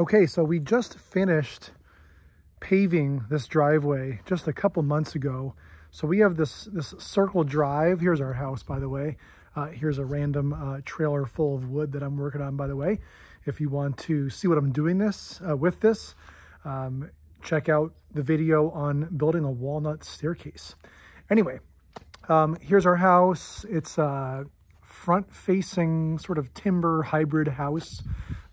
Okay, so we just finished paving this driveway just a couple months ago. So we have this circle drive. Here's our house, by the way. Here's a random trailer full of wood that I'm working on, by the way. If you want to see what I'm doing with this, check out the video on building a walnut staircase. Anyway, here's our house. It's a front-facing sort of timber hybrid house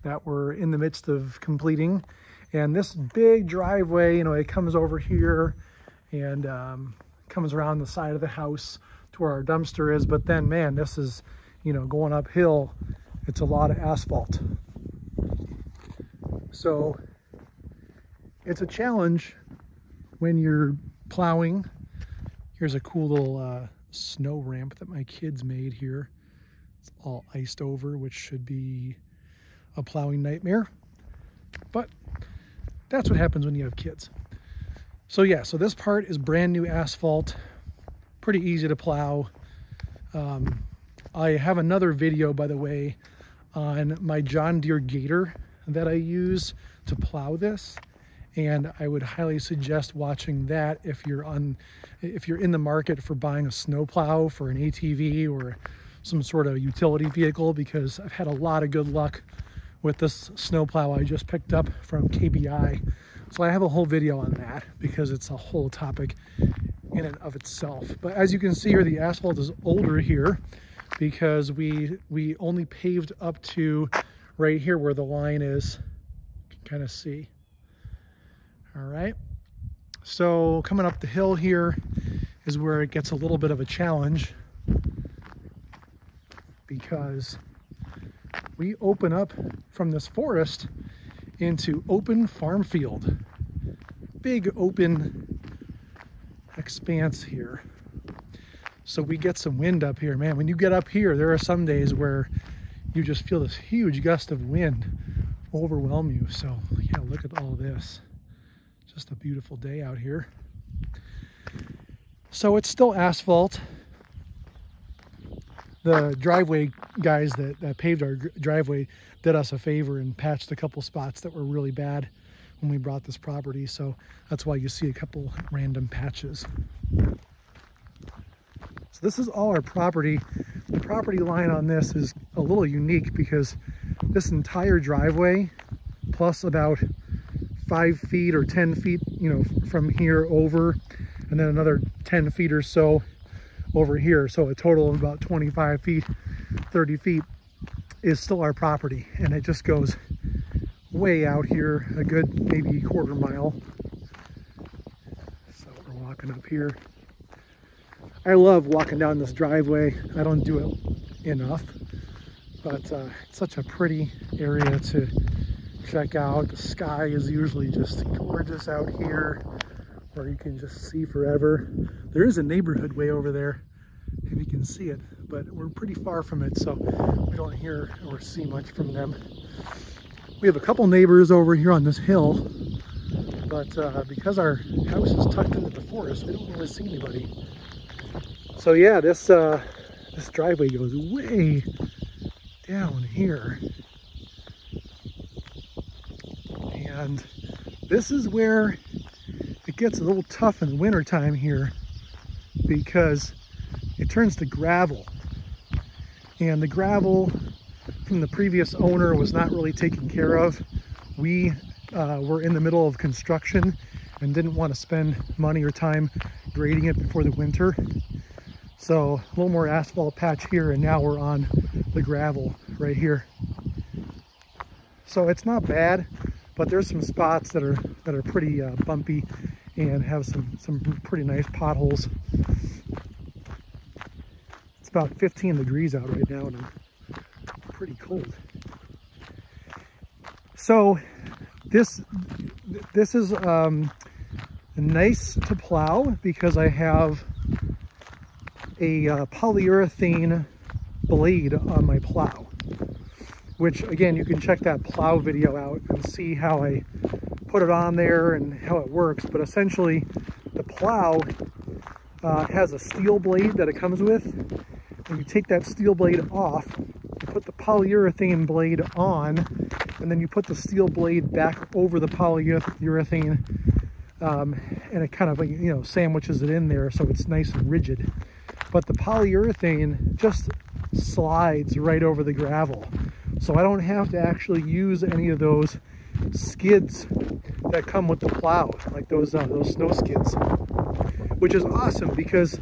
that we're in the midst of completing. And this big driveway, you know, it comes over here and comes around the side of the house to where our dumpster is. But then, man, this is, you know, going uphill. It's a lot of asphalt. So it's a challenge when you're plowing. Here's a cool little snow ramp that my kids made here. It's all iced over, which should be a plowing nightmare. But that's what happens when you have kids. So yeah, so this part is brand new asphalt, pretty easy to plow. I have another video, by the way, on my John Deere Gator that I use to plow this, and I would highly suggest watching that if you're in the market for buying a snowplow for an ATV or some sort of utility vehicle, because I've had a lot of good luck with this snowplow I just picked up from KBI. So I have a whole video on that because it's a whole topic in and of itself. But as you can see here, the asphalt is older here because we only paved up to right here where the line is. You can kind of see. All right. So coming up the hill here is where it gets a little bit of a challenge, because we open up from this forest into open farm field. Big open expanse here. So we get some wind up here. Man, when you get up here, there are some days where you just feel this huge gust of wind overwhelm you. So yeah, look at all this. Just a beautiful day out here. So it's still asphalt. The driveway guys that paved our driveway did us a favor and patched a couple spots that were really bad when we bought this property. So that's why you see a couple random patches. So this is all our property. The property line on this is a little unique because this entire driveway, plus about 5 feet or 10 feet, you know, from here over, and then another 10 feet or so over here, so a total of about 25 feet, 30 feet is still our property, and it just goes way out here, a good maybe quarter mile. So we're walking up here. I love walking down this driveway. I don't do it enough, but it's such a pretty area to check out. The sky is usually just gorgeous out here, where you can just see forever. There is a neighborhood way over there, if you can see it, but we're pretty far from it, so we don't hear or see much from them. We have a couple neighbors over here on this hill, but because our house is tucked into the forest, we don't really see anybody. So yeah, this driveway goes way down here. And this is where it gets a little tough in the wintertime here, because it turns to gravel, and the gravel from the previous owner was not really taken care of. We were in the middle of construction and didn't want to spend money or time grading it before the winter. So a little more asphalt patch here, and now we're on the gravel right here. So it's not bad, but there's some spots that are pretty bumpy and have some pretty nice potholes. It's about 15 degrees out right now, and I'm pretty cold. So this is nice to plow because I have a polyurethane blade on my plow, which again, you can check that plow video out and see how I put it on there and how it works. But essentially the plow has a steel blade that it comes with, and you take that steel blade off, you put the polyurethane blade on, and then you put the steel blade back over the polyurethane, and it kind of, you know, sandwiches it in there so it's nice and rigid. But the polyurethane just slides right over the gravel, so I don't have to actually use any of those skids that come with the plow, like those snow skids, which is awesome because,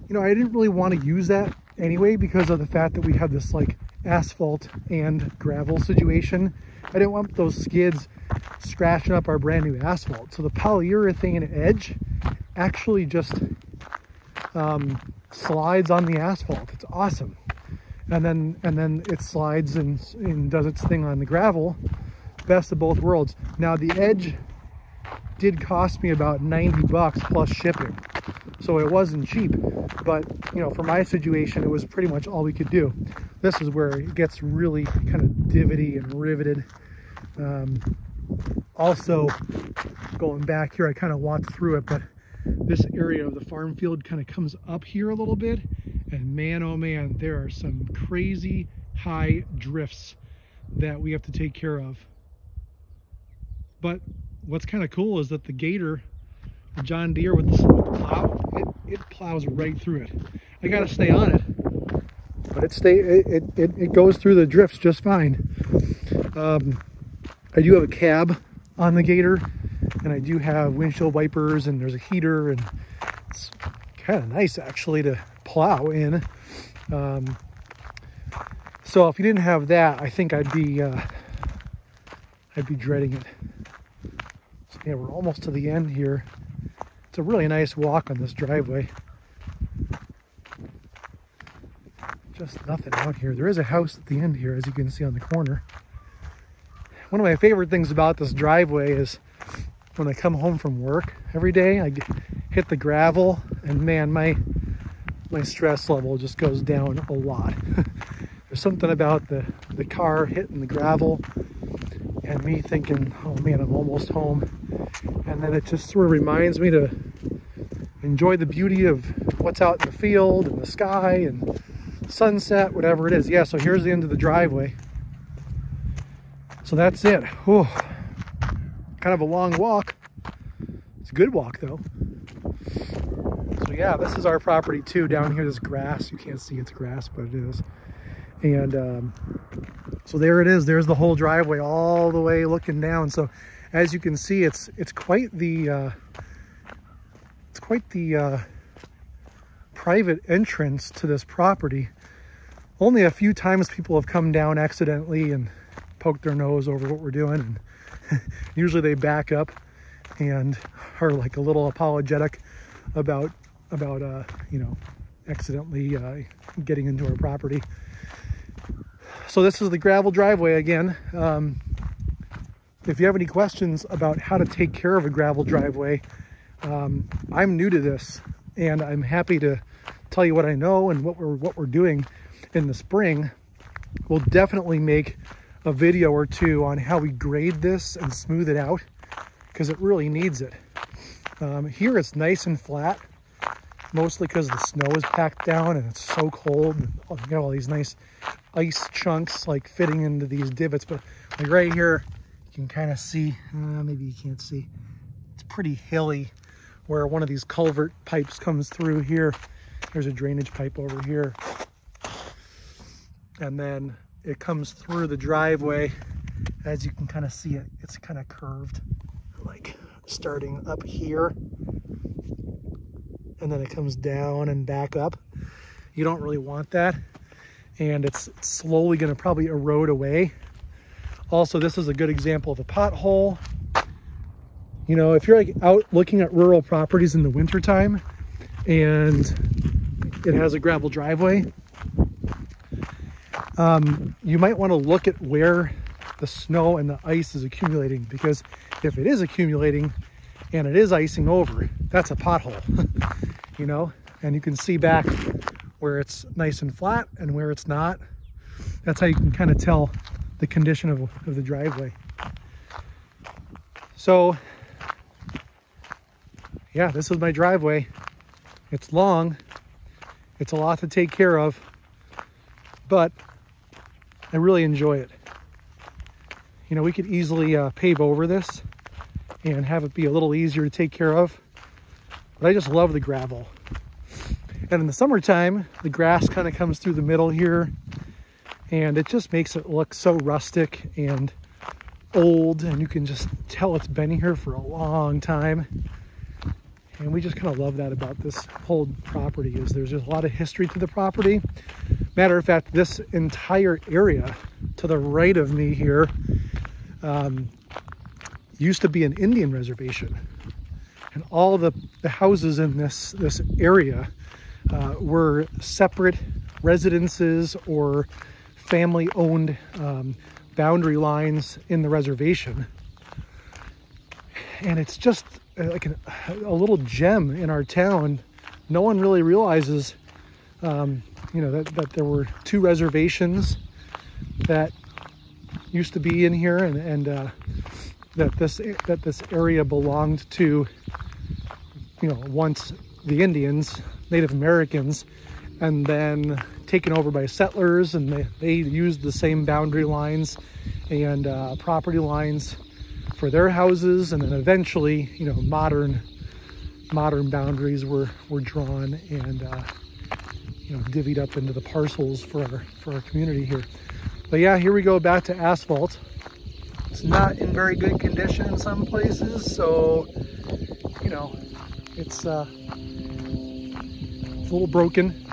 you know, I didn't really want to use that anyway because of the fact that we have this like asphalt and gravel situation. I didn't want those skids scratching up our brand new asphalt. So the polyurethane edge actually just slides on the asphalt. It's awesome. And then it slides and does its thing on the gravel. Best of both worlds. Now the edge did cost me about 90 bucks plus shipping, so it wasn't cheap, but you know, for my situation it was pretty much all we could do. This is where it gets really kind of divotty and riveted. Also, going back here, I kind of walked through it, but this area of the farm field kind of comes up here a little bit, and man, oh man, there are some crazy high drifts that we have to take care of. But what's kind of cool is that the Gator, the John Deere with the plow, it plows right through it. I gotta stay on it, but it goes through the drifts just fine. I do have a cab on the Gator, and I do have windshield wipers, and there's a heater, and it's kind of nice actually to plow in. So if you didn't have that, I think I'd be dreading it. So yeah, we're almost to the end here. It's a really nice walk on this driveway. Just nothing out here. There is a house at the end here, as you can see on the corner. One of my favorite things about this driveway is when I come home from work every day, I hit the gravel, and man, my stress level just goes down a lot. There's something about the car hitting the gravel and me thinking, oh man, I'm almost home. And then it just sort of reminds me to enjoy the beauty of what's out in the field and the sky and sunset, whatever it is. Yeah, so here's the end of the driveway. So that's it. Whew. Kind of a long walk. It's a good walk though. So yeah, this is our property too. Down here, there's grass. You can't see it's grass, but it is. And so there it is. There's the whole driveway all the way looking down. So as you can see, it's quite the private entrance to this property. Only a few times people have come down accidentally and poked their nose over what we're doing, and usually they back up and are like a little apologetic about you know, accidentally getting into our property. So this is the gravel driveway again. If you have any questions about how to take care of a gravel driveway, I'm new to this, and I'm happy to tell you what I know and what we're doing in the spring. We'll definitely make a video or two on how we grade this and smooth it out, because it really needs it. Here it's nice and flat, mostly because the snow is packed down and it's so cold. You got all these nice ice chunks like fitting into these divots, but like right here you can kind of see, maybe you can't see, it's pretty hilly where one of these culvert pipes comes through here. There's a drainage pipe over here, and then it comes through the driveway. As you can kind of see, it's kind of curved, like starting up here, and then it comes down and back up. You don't really want that, and it's slowly going to probably erode away. Also, this is a good example of a pothole. You know, if you're like out looking at rural properties in the wintertime and it has a gravel driveway, you might want to look at where the snow and the ice is accumulating, because if it is accumulating and it is icing over, that's a pothole. You know, and you can see back where it's nice and flat and where it's not. That's how you can kind of tell the condition of the driveway. So yeah, this is my driveway. It's long, it's a lot to take care of, but I really enjoy it. You know, we could easily pave over this and have it be a little easier to take care of. But I just love the gravel. And in the summertime, the grass kind of comes through the middle here, and it just makes it look so rustic and old, and you can just tell it's been here for a long time. And we just kind of love that about this whole property, is there's just a lot of history to the property. Matter of fact, this entire area to the right of me here used to be an Indian reservation, and all the houses in this area were separate residences or family-owned boundary lines in the reservation. And it's just like a little gem in our town. No one really realizes, you know, that there were two reservations that used to be in here, and that this area belonged to, you know, once the Indians, Native Americans, and then taken over by settlers, and they used the same boundary lines and property lines for their houses, and then eventually, you know, modern boundaries were drawn and you know, divvied up into the parcels for our community here. But yeah, here we go back to Asphalt. It's not in very good condition in some places, so you know, it's a little broken.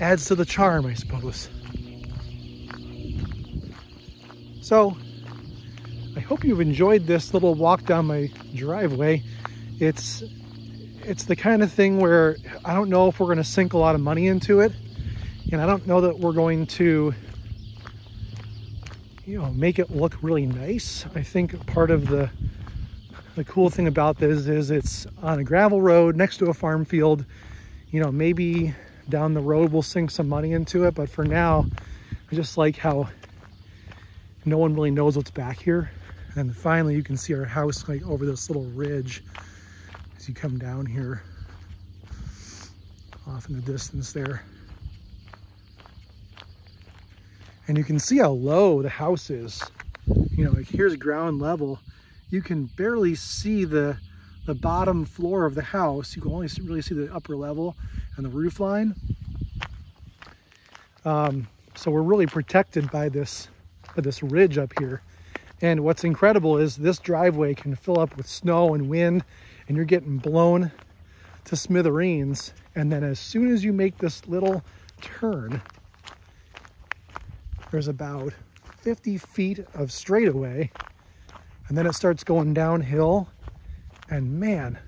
Adds to the charm, I suppose. So I hope you've enjoyed this little walk down my driveway. It's the kind of thing where I don't know if we're going to sink a lot of money into it, and I don't know that we're going to, you know, make it look really nice. I think part of the cool thing about this is it's on a gravel road next to a farm field. You know, maybe down the road we'll sink some money into it, but for now I just like how no one really knows what's back here. And finally you can see our house like over this little ridge as you come down here off in the distance there. And you can see how low the house is. You know, like here's ground level. You can barely see the bottom floor of the house. You can only really see the upper level and the roof line. So we're really protected by this ridge up here. And what's incredible is this driveway can fill up with snow and wind, and you're getting blown to smithereens. And then as soon as you make this little turn, there's about 50 feet of straightaway, and then it starts going downhill. And man,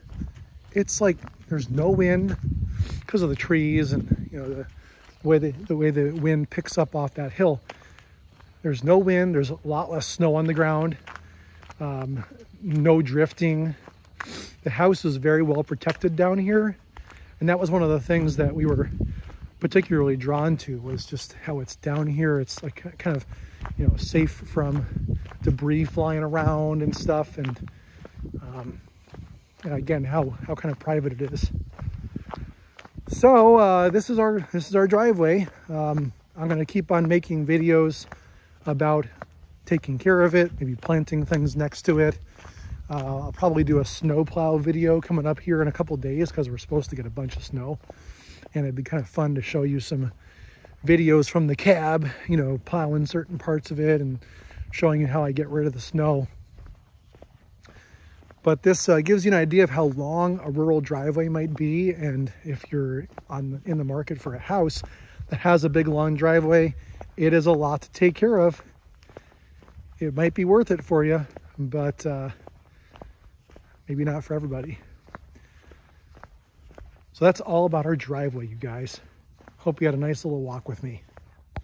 it's like there's no wind because of the trees and, you know, the way the wind picks up off that hill. There's no wind, there's a lot less snow on the ground, no drifting. The house is very well protected down here, and that was one of the things that we were particularly drawn to, was just how it's down here. It's like kind of, you know, safe from debris flying around and stuff, and again, how kind of private it is. So this is our driveway. I'm going to keep on making videos about taking care of it, maybe planting things next to it. I'll probably do a snowplow video coming up here in a couple days, because we're supposed to get a bunch of snow, and it'd be kind of fun to show you some videos from the cab, you know, plowing certain parts of it and showing you how I get rid of the snow. But this gives you an idea of how long a rural driveway might be, and if you're in the market for a house that has a big long driveway, it is a lot to take care of. It might be worth it for you, but maybe not for everybody. So that's all about our driveway, you guys. Hope you had a nice little walk with me.